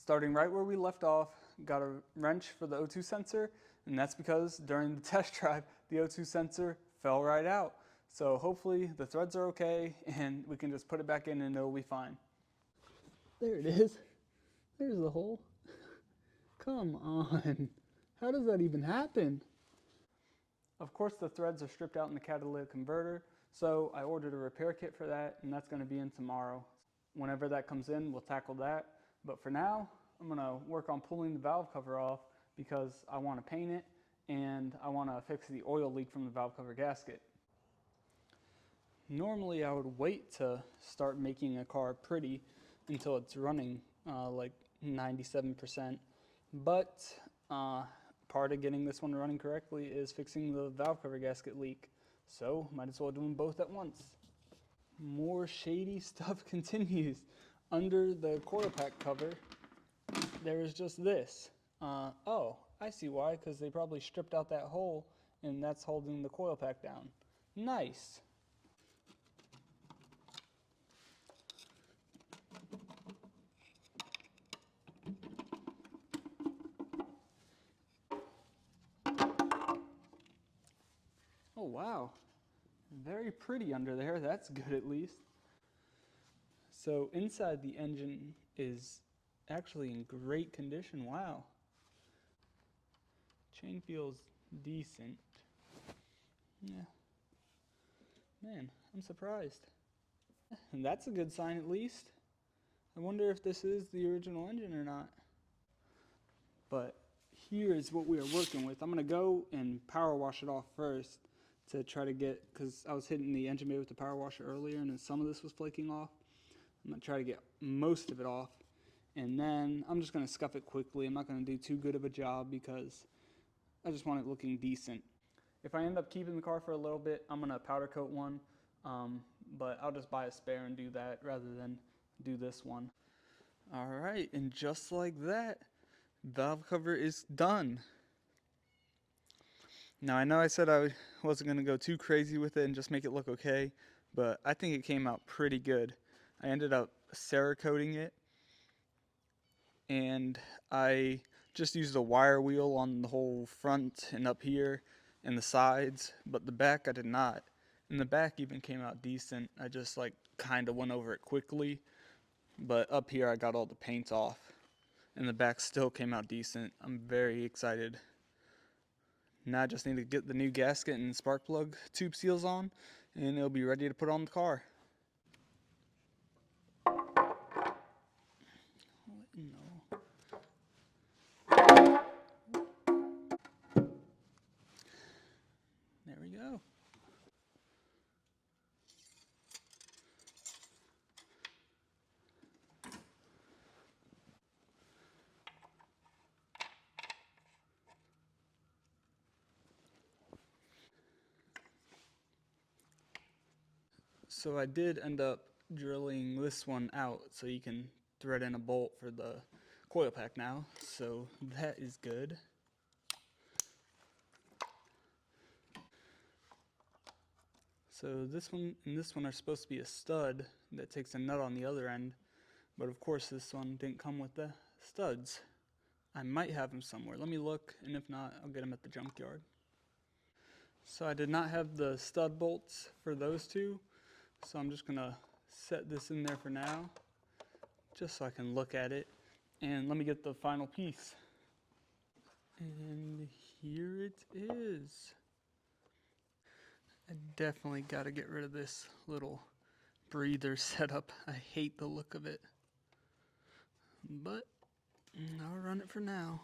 Starting right where we left off, got a wrench for the O2 sensor, and that's because during the test drive, the O2 sensor fell right out. So hopefully the threads are okay and we can just put it back in and it'll be fine. There it is. There's the hole. Come on. How does that even happen? Of course the threads are stripped out in the catalytic converter, so I ordered a repair kit for that, and that's going to be in tomorrow. Whenever that comes in, we'll tackle that. But for now, I'm going to work on pulling the valve cover off because I want to paint it and I want to fix the oil leak from the valve cover gasket. Normally I would wait to start making a car pretty until it's running like 97%, but part of getting this one running correctly is fixing the valve cover gasket leak, so might as well do them both at once. More shady stuff continues. Under the coil pack cover, there is just this. Oh, I see why, because they probably stripped out that hole and that's holding the coil pack down. Nice. Oh wow, very pretty under there. That's good at least. So inside the engine is actually in great condition. Wow. Chain feels decent. Yeah. Man, I'm surprised. And that's a good sign at least. I wonder if this is the original engine or not. But here's what we are working with. I'm going to go and power wash it off first to try to get, because I was hitting the engine bay with the power washer earlier and then some of this was flaking off. I'm going to try to get most of it off, and then I'm just going to scuff it quickly. I'm not going to do too good of a job because I just want it looking decent. If I end up keeping the car for a little bit, I'm going to powder coat one, but I'll just buy a spare and do that rather than do this one. Alright, and just like that, valve cover is done. Now I know I said I wasn't going to go too crazy with it and just make it look okay, but I think it came out pretty good. I ended up Cerakoting it, and I just used a wire wheel on the whole front and up here and the sides, but the back I did not. And the back even came out decent. I just like kind of went over it quickly, but up here I got all the paint off and the back still came out decent. I'm very excited. Now I just need to get the new gasket and spark plug tube seals on, and it'll be ready to put on the car. No. There we go. So I did end up drilling this one out so you can thread in a bolt for the coil pack now, so that is good. So this one and this one are supposed to be a stud that takes a nut on the other end, but of course this one didn't come with the studs. I might have them somewhere. Let me look, and if not, I'll get them at the junkyard. So I did not have the stud bolts for those two, so I'm just gonna set this in there for now, just so I can look at it. And let me get the final piece. And here it is. I definitely got to get rid of this little breather setup. I hate the look of it, but I'll run it for now.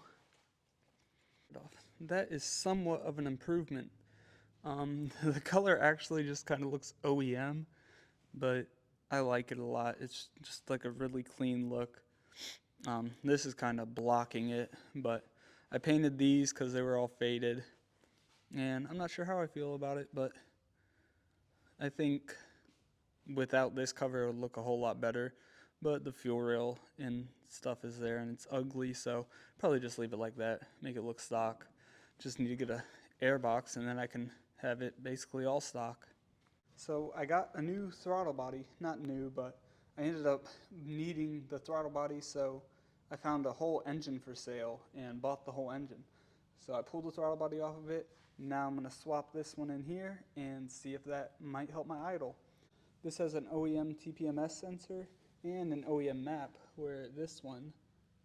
That is somewhat of an improvement. The color actually just kind of looks OEM, but I like it a lot. It's just like a really clean look. This is kind of blocking it, but I painted these because they were all faded, and I'm not sure how I feel about it, but I think without this cover it would look a whole lot better. But the fuel rail and stuff is there and it's ugly, so probably just leave it like that, make it look stock. Just need to get a air box and then I can have it basically all stock. So I got a new throttle body, not new, but I ended up needing the throttle body, so I found a whole engine for sale and bought the whole engine. So I pulled the throttle body off of it. Now I'm going to swap this one in here and see if that might help my idle. This has an OEM TPMS sensor and an OEM map, where this one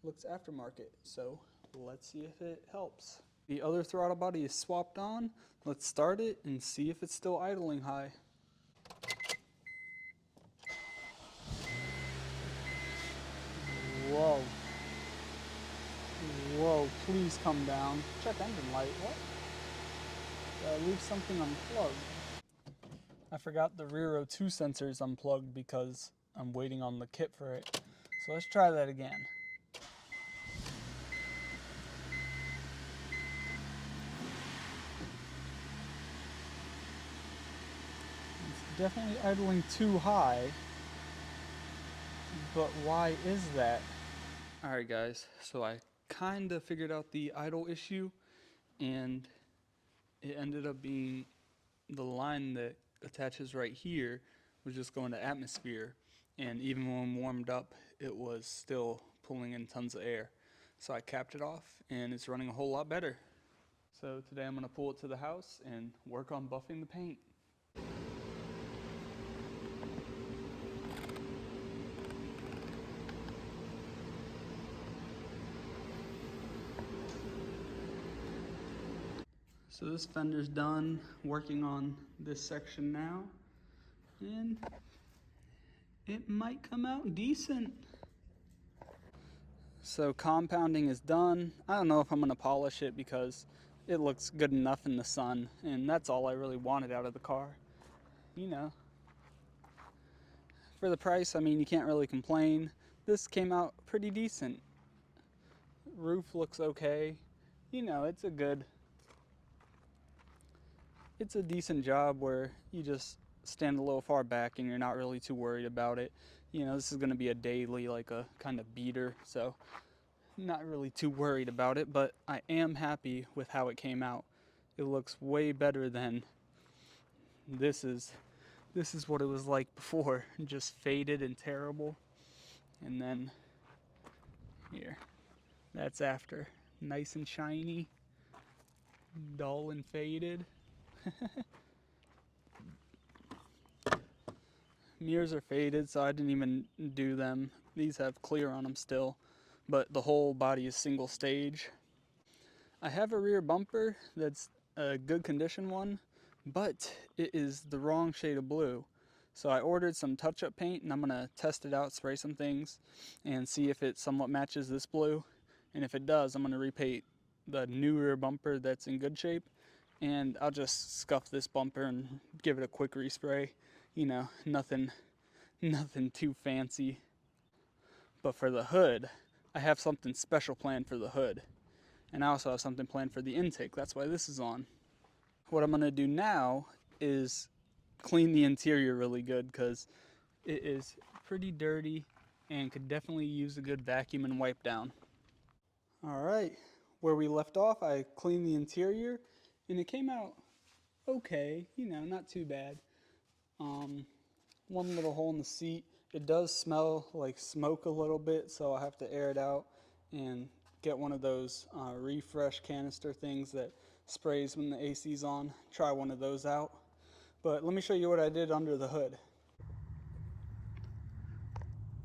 looks aftermarket. So let's see if it helps. The other throttle body is swapped on. Let's start it and see if it's still idling high. Whoa. Whoa, please come down. Check engine light. What? Did I leave something unplugged? I forgot the rear O2 sensor is unplugged because I'm waiting on the kit for it. So let's try that again. It's definitely idling too high, but why is that? Alright guys, so I kind of figured out the idle issue, and it ended up being the line that attaches right here was just going to atmosphere, and even when warmed up it was still pulling in tons of air. So I capped it off and it's running a whole lot better. So today I'm going to pull it to the house and work on buffing the paint. So this fender's done, working on this section now, and it might come out decent. So compounding is done. I don't know if I'm going to polish it because it looks good enough in the sun, and that's all I really wanted out of the car. You know, for the price, I mean, you can't really complain. This came out pretty decent. Roof looks okay. You know, it's a decent job where you just stand a little far back and you're not really too worried about it. You know, this is going to be a daily, like a kind of beater, so not really too worried about it, but I am happy with how it came out. It looks way better than this is what it was like before, just faded and terrible. And then here, that's after, nice and shiny, dull and faded. Mirrors are faded, so I didn't even do them. These have clear on them still, but the whole body is single stage. I have a rear bumper that's a good condition one, but it is the wrong shade of blue. So I ordered some touch-up paint, and I'm going to test it out, spray some things, and see if it somewhat matches this blue. And if it does, I'm going to repaint the new rear bumper that's in good shape, and I'll just scuff this bumper and give it a quick respray. You know, nothing too fancy. But for the hood, I have something special planned for the hood. And I also have something planned for the intake. That's why this is on. What I'm going to do now is clean the interior really good, because it is pretty dirty and could definitely use a good vacuum and wipe down. Alright, where we left off, I cleaned the interior and it came out okay, you know, not too bad. One little hole in the seat. It does smell like smoke a little bit, so I'll have to air it out and get one of those refresh canister things that sprays when the AC's on. Try one of those out. But let me show you what I did under the hood.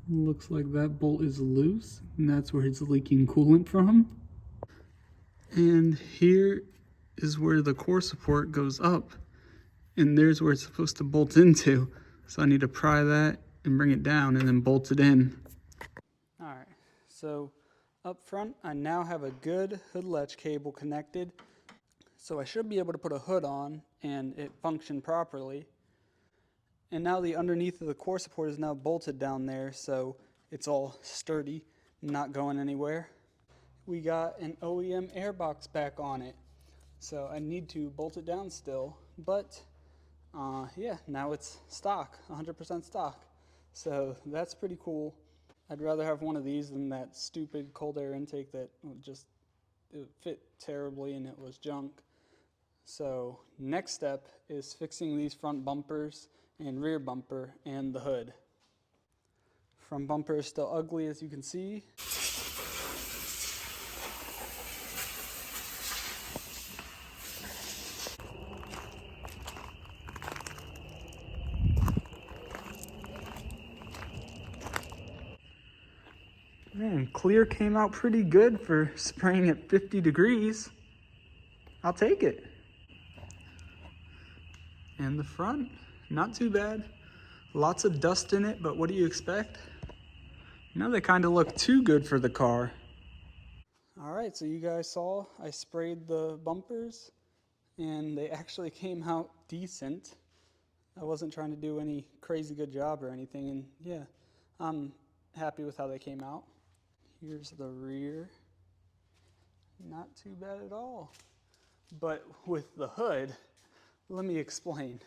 Looks like that bolt is loose, and that's where it's leaking coolant from. And here is where the core support goes up, and there's where it's supposed to bolt into. So I need to pry that and bring it down and then bolt it in. Alright, so up front I now have a good hood latch cable connected. So I should be able to put a hood on and it function properly. And now the underneath of the core support is now bolted down there, so it's all sturdy, not going anywhere. We got an OEM airbox back on it, so I need to bolt it down still, but yeah, now it's stock, 100% stock. So that's pretty cool. I'd rather have one of these than that stupid cold air intake that just it fit terribly and it was junk. So next step is fixing these front bumpers and rear bumper and the hood. Front bumper is still ugly, as you can see. Man, clear came out pretty good for spraying at 50 degrees. I'll take it. And the front, not too bad. Lots of dust in it, but what do you expect? Now they kind of look too good for the car. All right, so you guys saw I sprayed the bumpers and they actually came out decent. I wasn't trying to do any crazy good job or anything, and yeah, I'm happy with how they came out. Here's the rear. Not too bad at all. But with the hood, let me explain.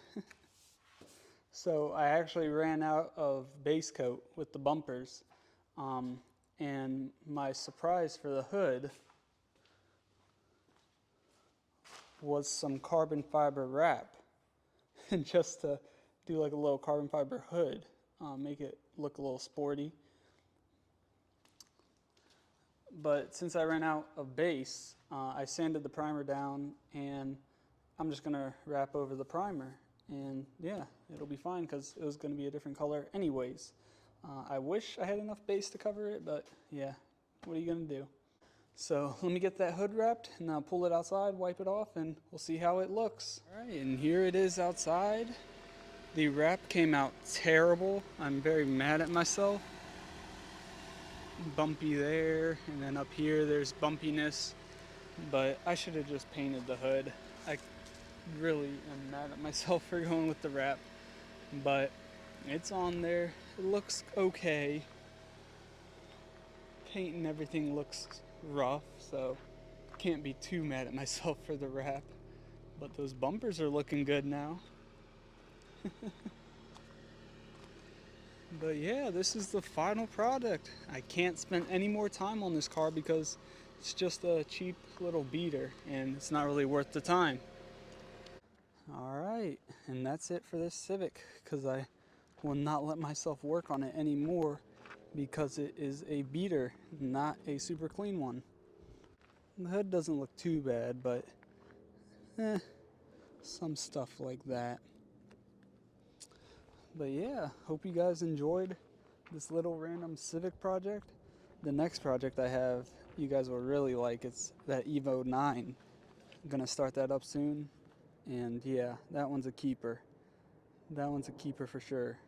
So I actually ran out of base coat with the bumpers, and my surprise for the hood was some carbon fiber wrap. And just to do like a little carbon fiber hood, make it look a little sporty. But since I ran out of base, I sanded the primer down, and I'm just gonna wrap over the primer, and yeah, it'll be fine because it was gonna be a different color anyways. I wish I had enough base to cover it, but yeah, what are you gonna do? So let me get that hood wrapped, and I'll pull it outside, wipe it off, and we'll see how it looks. All right, and here it is outside. The wrap came out terrible. I'm very mad at myself. Bumpy there, and then up here there's bumpiness, but I should have just painted the hood. I really am mad at myself for going with the wrap, but it's on there. It looks okay. Paint and everything looks rough, so can't be too mad at myself for the wrap. But those bumpers are looking good now. But yeah, this is the final product. I can't spend any more time on this car because it's just a cheap little beater and it's not really worth the time. Alright, and that's it for this Civic, because I will not let myself work on it anymore because it is a beater, not a super clean one. The hood doesn't look too bad, but some stuff like that. But yeah, hope you guys enjoyed this little random Civic project. The next project I have, you guys will really like. It's that Evo 9. I'm gonna start that up soon. And yeah, that one's a keeper. That one's a keeper for sure.